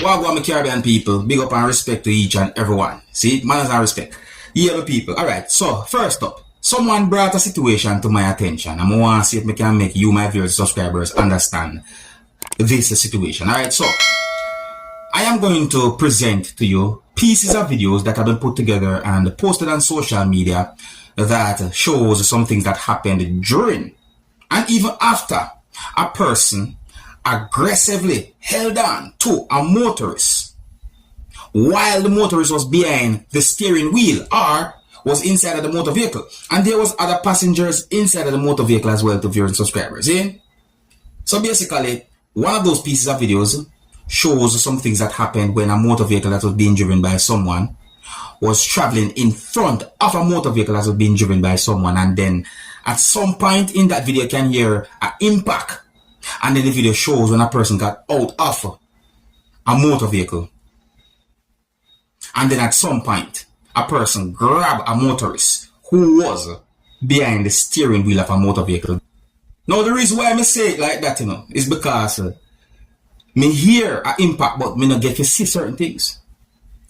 Wagwan my Caribbean people, big up and respect to each and everyone. See, manners and respect. Yeah, my people. Alright, so first up, someone brought a situation to my attention. I want to see if I can make you, my viewers, subscribers, understand this situation. Alright, so I am going to present to you pieces of videos that have been put together and posted on social media that shows some things that happened during and even after a person aggressively held on to a motorist while the motorist was behind the steering wheel or was inside of the motor vehicle, and there was other passengers inside of the motor vehicle as well, to viewers and subscribers. So basically, one of those pieces of videos shows some things that happened when a motor vehicle that was being driven by someone was traveling in front of a motor vehicle that was being driven by someone, and then at some point in that video you can hear an impact, and then the video shows when a person got out of a motor vehicle, and then at some point a person grabbed a motorist who was behind the steering wheel of a motor vehicle. Now the reason why I say it like that, is because me hear an impact but me not get to see certain things.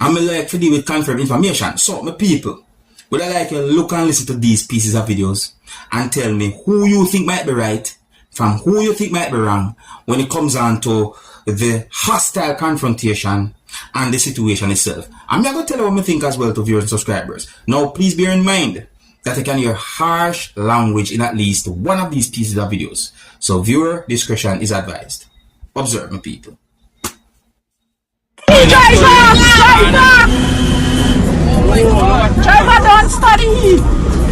And me like to deal with confirmed information. So my people, would I like you look and listen to these pieces of videos and tell me who you think might be right from who you think might be wrong when it comes on to the hostile confrontation and the situation itself. I'm not going to tell you what I think as well to viewers and subscribers. Now please bear in mind that you can hear harsh language in at least one of these pieces of videos. So viewer discretion is advised. Observe, my people. Driver, don't study.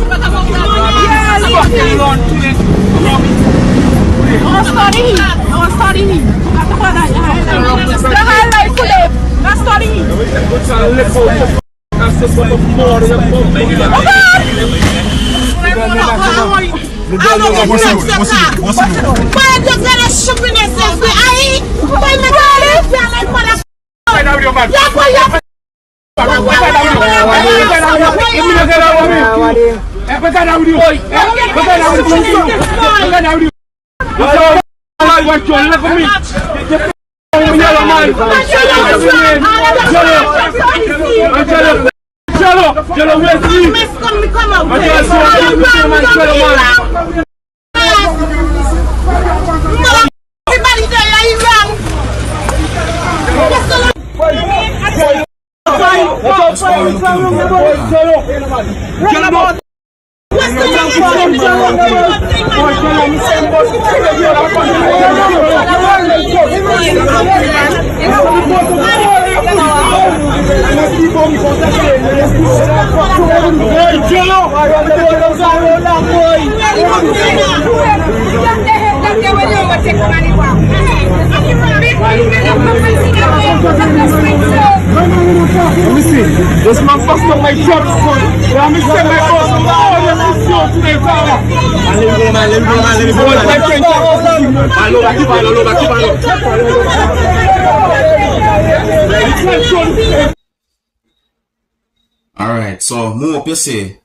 Yeah, don't study. Don't study. This man fucked up my truck, son. I'm going to send my boss to the Alright, so more up you say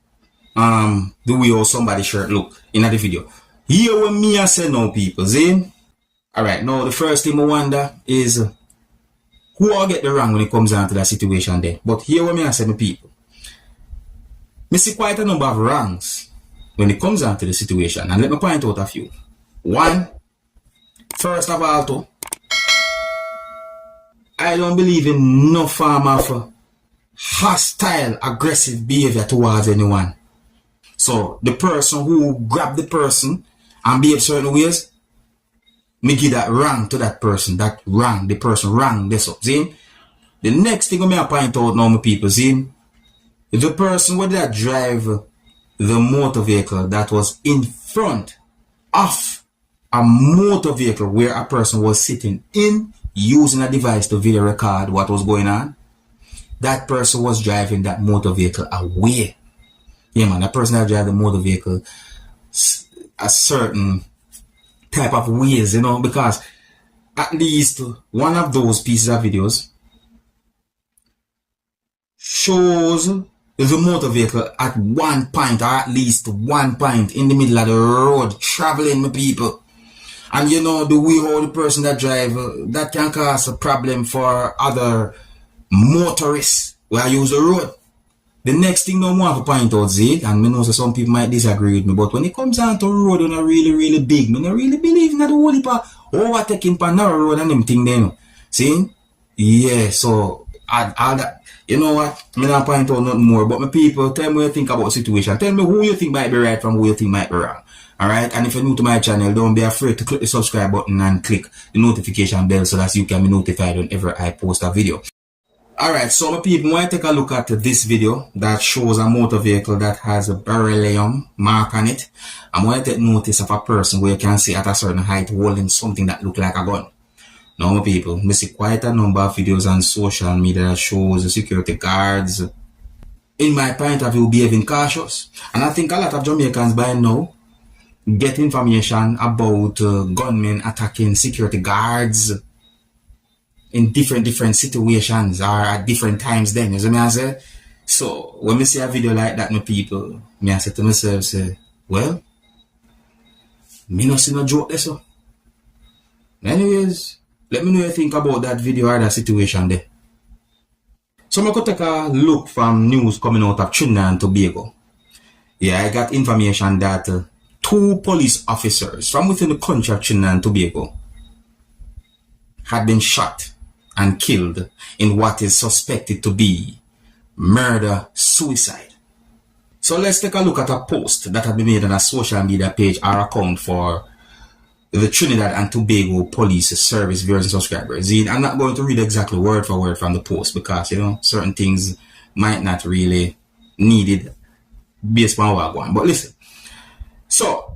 the way how somebody shirt look in the video. Here what me I say now, people, see? Alright, now the first thing I wonder is who all get the wrong when it comes down to that situation there. But here what me I say, my people, me see quite a number of wrongs when it comes down to the situation, and let me point out a few. One, first of all, too, I don't believe in no form of hostile, aggressive behavior towards anyone. So the person who grabbed the person and behave certain ways, me give that wrong to that person. That wrong, the person wrong this up. See? The next thing I point out now, my people, see? The person who that drive the motor vehicle that was in front of a motor vehicle where a person was sitting in using a device to video record what was going on, that person was driving that motor vehicle away. Yeah, man, that person that drive the motor vehicle a certain type of ways, because at least one of those pieces of videos shows the motor vehicle at one point, or at least one point in the middle of the road, traveling, my people. And you know, the way how the person that drive, that can cause a problem for other motorists who use the road. The next thing no more to point out, Zeke, and I know some people might disagree with me, but when it comes down to road on a really big, I don't really believe in the whole heap of overtaking for narrow road and them thing then. See? Yeah, so all that, you know what? I don't point out nothing more, but my people, tell me what you think about the situation. Tell me who you think might be right from who you think might be wrong. Alright, and if you're new to my channel, don't be afraid to click the subscribe button and click the notification bell so that you can be notified whenever I post a video. Alright, so my people, want to take a look at this video that shows a motor vehicle that has a beryllium mark on it. I want to take notice of a person where you can see at a certain height holding something that look like a gun. Now my people, I see quite a number of videos on social media that shows the security guards, in my point of view, behaving cautious. And I think a lot of Jamaicans by now get information about gunmen attacking security guards in different situations or at different times then, you see me I say? So, when I see a video like that, my people, I say to myself, say, well, me not see no joke there, so. Anyways, let me know what you think about that video or that situation there. So, I could take a look from news coming out of Trinidad and Tobago. Yeah, I got information that 2 police officers from within the country of Trinidad and Tobago had been shot and killed in what is suspected to be murder-suicide. So let's take a look at a post that had been made on a social media page or account for the Trinidad and Tobago Police Service viewers and subscribers. I'm not going to read exactly word for word from the post because, you know, certain things might not really needed based on what I want. But listen. So,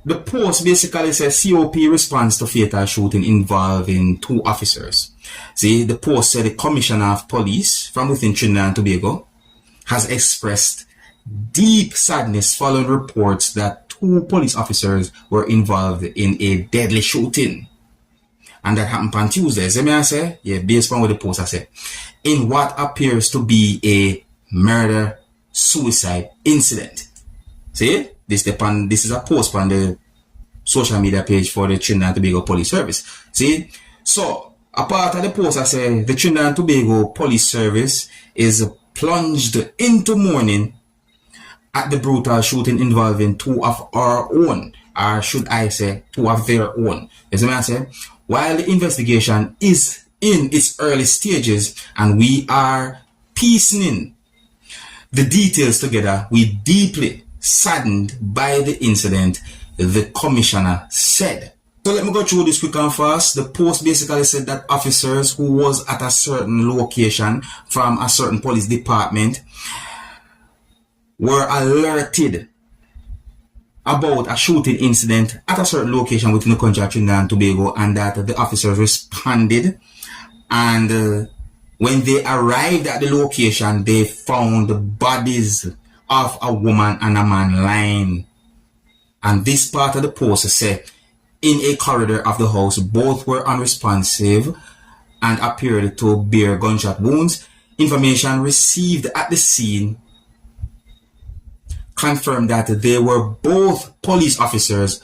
the post basically says COP responds to fatal shooting involving 2 officers. See, the post said the Commissioner of Police from within Trinidad and Tobago has expressed deep sadness following reports that 2 police officers were involved in a deadly shooting. And that happened on Tuesday. See me I say? Yeah, based on what the post I said. In what appears to be a murder-suicide incident. See? This is a post on the social media page for the Trinidad and Tobago Police Service. See? So, a part of the post I say, the Trinidad and Tobago Police Service is plunged into mourning at the brutal shooting involving 2 of our own, or should I say, 2 of their own. You see what I say? While the investigation is in its early stages and we are piecing the details together, we deeply saddened by the incident, the commissioner said. So let me go through this quick and fast. The post basically said that officers who was at a certain location from a certain police department were alerted about a shooting incident at a certain location within the country of Trinidad and Tobago, and that the officers responded, and when they arrived at the location, they found the bodies of a woman and a man lying. And this part of the post said, in a corridor of the house, both were unresponsive and appeared to bear gunshot wounds. Information received at the scene confirmed that they were both police officers,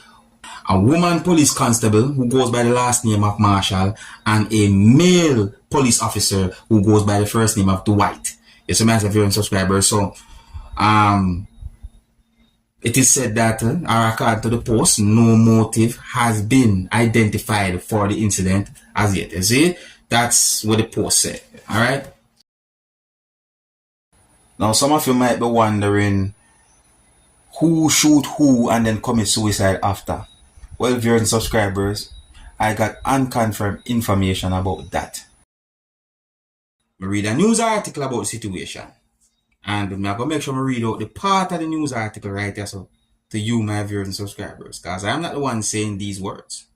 a woman police constable who goes by the last name of Marshall, and a male police officer who goes by the first name of Dwight. Yes, I'm asking viewers and subscribers. So, it is said that, according to the post, no motive has been identified for the incident as yet. You see, that's what the post said. Alright? Now, some of you might be wondering who shoot who and then commit suicide after. Well, viewers and subscribers, I got unconfirmed information about that. I read a news article about the situation. And I'm going to make sure I read out the part of the news article right here, so to you, my viewers and subscribers, because I'm not the one saying these words.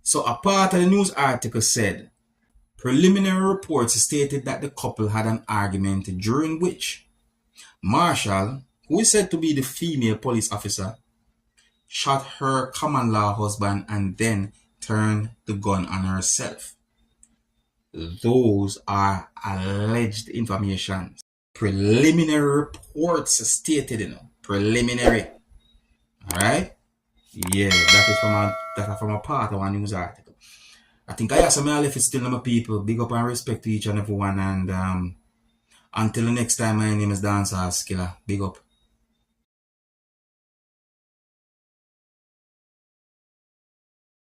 So a part of the news article said, preliminary reports stated that the couple had an argument during which Marshall, who is said to be the female police officer, shot her common law husband and then turned the gun on herself. Those are alleged information. Preliminary reports stated, preliminary. Alright? Yeah, that is from a part of a news article. I think I have some left it still my people. Big up and respect to each and everyone, and until the next time, my name is Dancehall Skilla. Big up.